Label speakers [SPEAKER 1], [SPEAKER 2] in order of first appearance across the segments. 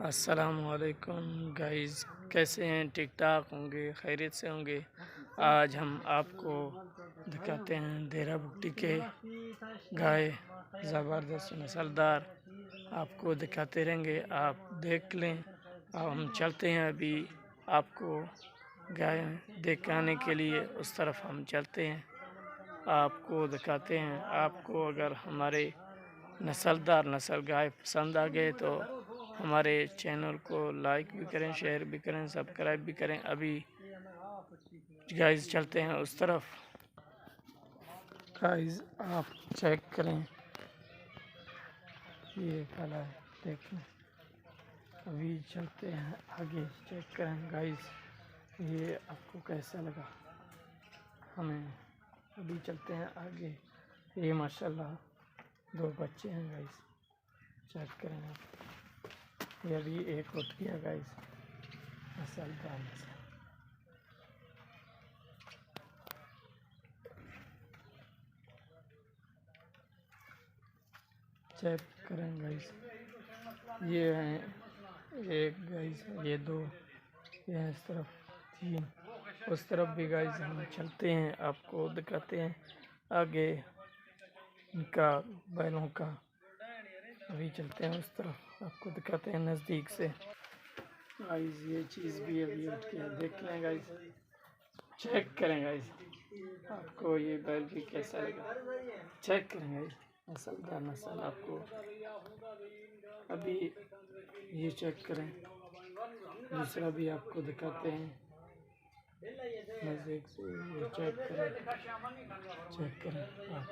[SPEAKER 1] अस्सलामुअलैकुम गाइस, कैसे हैं? ठीक ठाक होंगे, खैरियत से होंगे। आज हम आपको दिखाते हैं देरा बुट्टी के गाय, ज़बरदस्त नस्लदार आपको दिखाते रहेंगे। आप देख लें। अब हम चलते हैं, अभी आपको गाय दिखाने के लिए उस तरफ हम चलते हैं, आपको दिखाते हैं। आपको अगर हमारे नस्लदार नस्ल गाय पसंद आ गए तो हमारे चैनल को लाइक भी करें, शेयर भी करें, सब्सक्राइब भी करें। अभी गाइस चलते हैं उस तरफ। गाइस आप चेक करें, ये काला है, देखें। अभी चलते हैं आगे, चेक करें गाइस, ये आपको कैसा लगा हमें। अभी चलते हैं आगे। ये माशाल्लाह 2 बच्चे हैं गाइस, चेक करें आप। ये अभी एक उठ गया गाइस, नस्लदार नस्ल। चेक करें गाइस, ये हैं एक गाइस, ये 2, ये हैं इस तरफ 3, उस तरफ भी गाइस हम चलते हैं, आपको दिखाते हैं आगे इनका बैलों का। अभी चलते हैं उस तरफ, आपको दिखाते हैं नज़दीक से। गाइस ये चीज़ भी अभी उठ के देख लें गाइस, चेक करें गाइस, आपको ये बैल भी कैसा लगा, चेक करें गाइस। नस्लदार नस्ल आपको अभी ये चेक करें। दूसरा भी आपको दिखाते हैं नज़दीक से, ये चेक करें, चेक करें आप।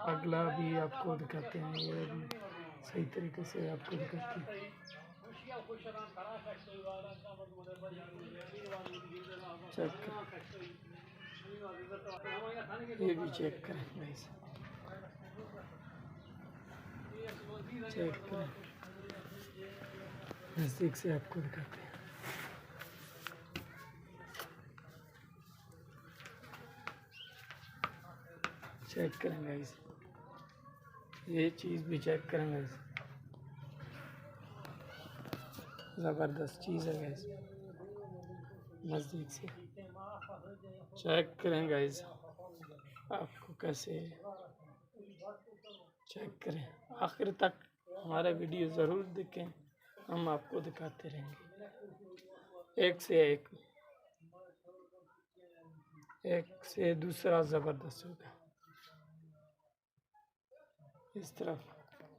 [SPEAKER 1] अगला भी आपको दिखाते हैं, ये भी सही तरीके से आपको दिखाते हैं। चेक करें, ये भी चेक करें गाइस, चेक करें, नज़दीक से आपको दिखाते हैं। चेक करें गाइस, ये चीज़ भी चेक करें गाइस, ज़बरदस्त चीज़ है गाइस। नज़दीक से चेक करें गाइस, आपको कैसे, चेक करें। आखिर तक हमारा वीडियो ज़रूर देखें, हम आपको दिखाते रहेंगे। एक से दूसरा ज़बरदस्त होगा। इस तरफ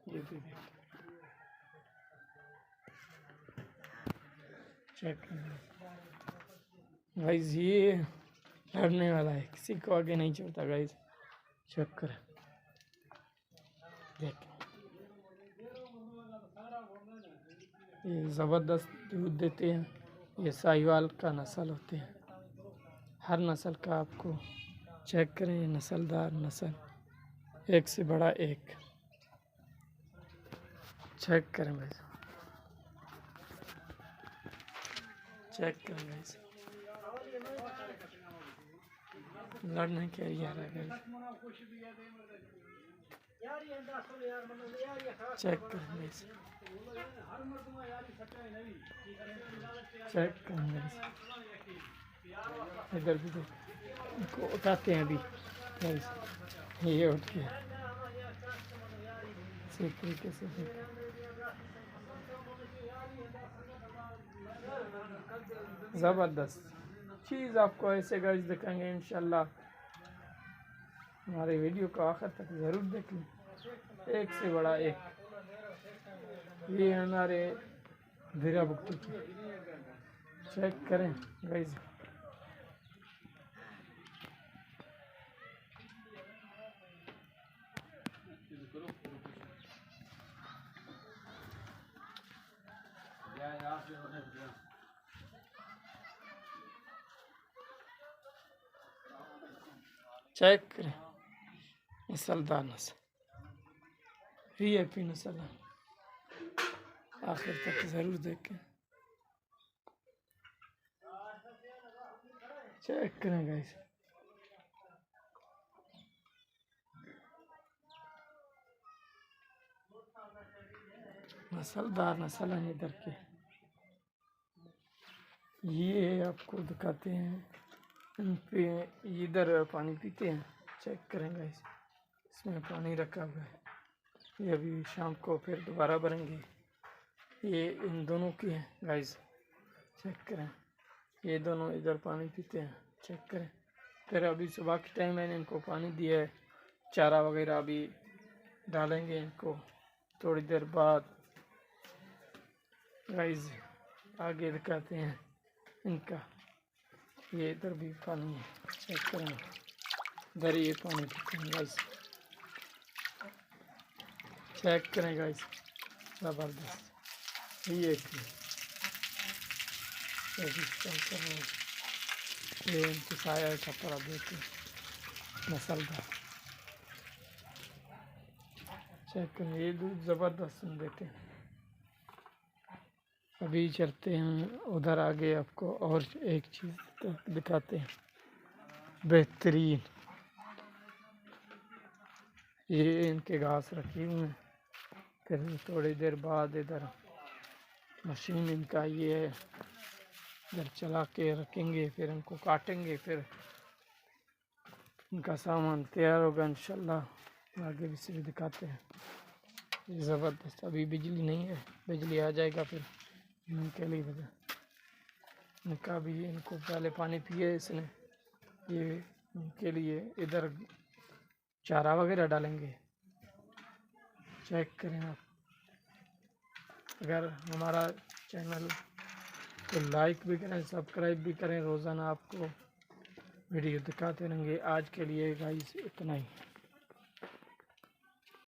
[SPEAKER 1] ये भी चेक करें गाइस, ये लड़ने वाला है, किसी को आगे नहीं छोड़ता गाइस। चेक करें, देखें, ये ज़बरदस्त दूध देते हैं। ये साहिवाल का नस्ल होते हैं, हर नस्ल का आपको चेक करें। ये नस्लदार नस्ल, एक से बड़ा एक, चेक करें भाई, चेक करें भाई, लड़ने के लिए आ रहा है। चेक करें भाई, चेक करें भाई, इधर भी देख, इनको उठाते हैं अभी गाइस, ये उठ गया इसी तरीके से। ज़बरदस्त चीज़ आपको ऐसे गाइस दिखाएंगे इंशाल्लाह। हमारे वीडियो को आखिर तक ज़रूर देख लें। एक से बड़ा एक, ये हमारे देरा बुट्टी के, चेक करें गाइस। चेक करें, नस्लदार नस्ल, VIP नस्ल है, आखिर तक ज़रूर देखें। चेक करें गाइस, नस्लदार नस्ल हैं इधर के। ये आपको दिखाते हैं, इन पे इधर पानी पीते हैं, चेक करेंगे इसमें पानी रखा हुआ है। ये अभी शाम को फिर दोबारा भरेंगे। ये इन दोनों की है गाइस, चेक करें। ये दोनों इधर पानी पीते हैं, चेक करें। फिर अभी सुबह के टाइम मैंने इनको पानी दिया है, चारा वगैरह अभी डालेंगे इनको थोड़ी देर बाद। गाइस आगे दिखाते हैं इनका। ये इधर भी पानी है, चेक करें। इधर ये पानी पीते हैं गाइस, चेक करें गाइस, ज़बरदस्त। ये इनके साया कपड़ा देते नस्लदार, चेक करें। ये दूध ज़बरदस्त देते हैं। अभी चलते हैं उधर आगे, आपको और एक चीज़ दिखाते हैं बेहतरीन। ये इनके घास रखी हुई हैं, फिर थोड़ी देर बाद इधर मशीन इनका ये है, इधर चला के रखेंगे, फिर इनको काटेंगे, फिर इनका सामान तैयार होगा इंशाल्लाह। आगे भी से भी दिखाते हैं। ज़बरदस्त। अभी बिजली नहीं है, बिजली आ जाएगा फिर इनके लिए वजह इनका भी। इनको पहले पानी पिए इसने, ये इनके लिए इधर चारा वगैरह डालेंगे, चेक करें आप। अगर हमारा चैनल को लाइक भी करें, सब्सक्राइब भी करें। रोज़ाना आपको वीडियो दिखाते रहेंगे। आज के लिए गाइस इतना ही।